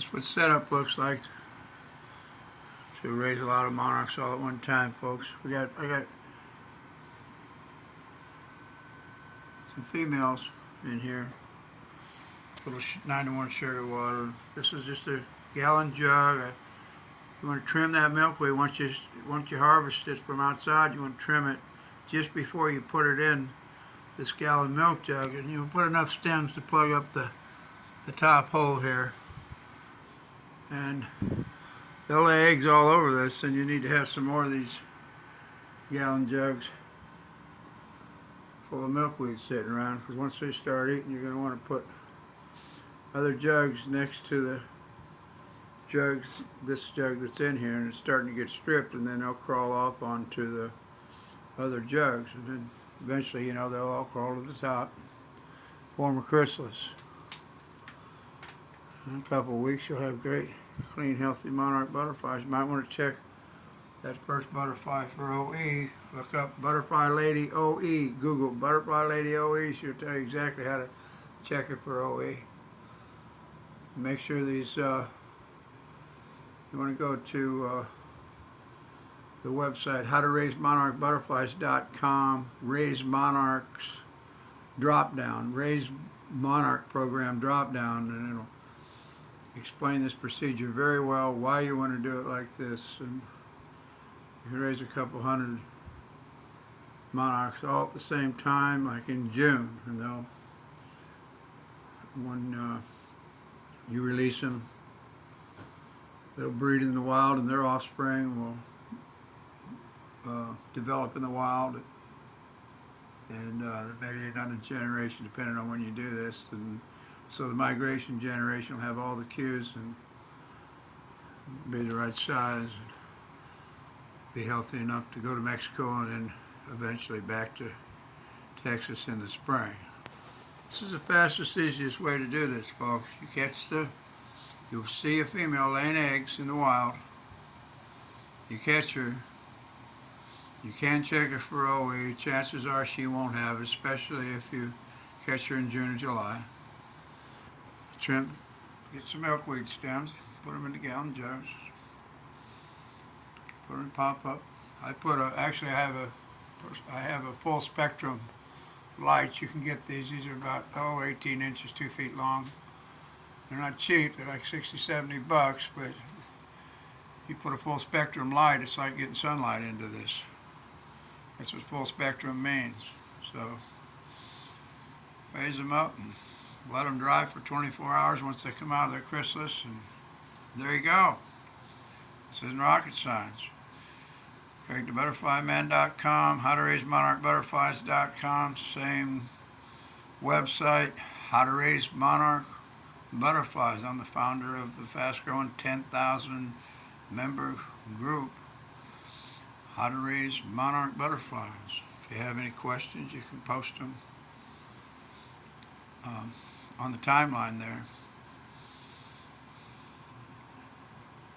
This is what setup looks like to raise a lot of monarchs all at one time, folks. I got some females in here. Little 9-to-1 sugar water. This is just a gallon jug. You want to trim that milkweed once you harvest it from outside. You want to trim it just before you put it in this gallon milk jug, and you put enough stems to plug up the top hole here. And they'll lay eggs all over this, and you need to have some more of these gallon jugs full of milkweed sitting around, because once they start eating, you're going to want to put other jugs next to the jugs, this jug that's in here, and it's starting to get stripped, and then they'll crawl off onto the other jugs, and then eventually, you know, they'll all crawl to the top, form a chrysalis. In a couple of weeks, you'll have great, clean, healthy monarch butterflies. You might want to check that first butterfly for OE. Look up Butterfly Lady OE. Google Butterfly Lady OE. She'll tell you exactly how to check it for OE. Make sure these, you want to go to the website, howtoraisemonarchbutterflies.com, Raise Monarchs drop down, Raise Monarch Program drop down, and it'll explain this procedure very well, why you want to do it like this. And you can raise a couple hundred monarchs all at the same time, like in June, and they'll, when you release them, they'll breed in the wild, and their offspring will develop in the wild, and maybe another generation, depending on when you do this. And so the migration generation will have all the cues and be the right size, and be healthy enough to go to Mexico and then eventually back to Texas in the spring. This is the fastest, easiest way to do this, folks. You'll see a female laying eggs in the wild. You catch her. You can check her for OE. Chances are she won't have, especially if you catch her in June or July. Trim, get some milkweed stems, put them in the gallon jars, put them in pop-up. I have a full spectrum light. You can get these. These are about 18 inches, 2 feet long. They're not cheap. They're like 60, 70 bucks, but if you put a full spectrum light, it's like getting sunlight into this. That's what full spectrum means. So raise them up and let them dry for 24 hours once they come out of their chrysalis, and there you go. This isn't rocket science. Craig to butterflyman.com, howtoraisemonarchbutterflies.com, same website, How to Raise Monarch Butterflies. I'm the founder of the fast-growing 10,000 member group, How to Raise Monarch Butterflies. If you have any questions, you can post them on the timeline there.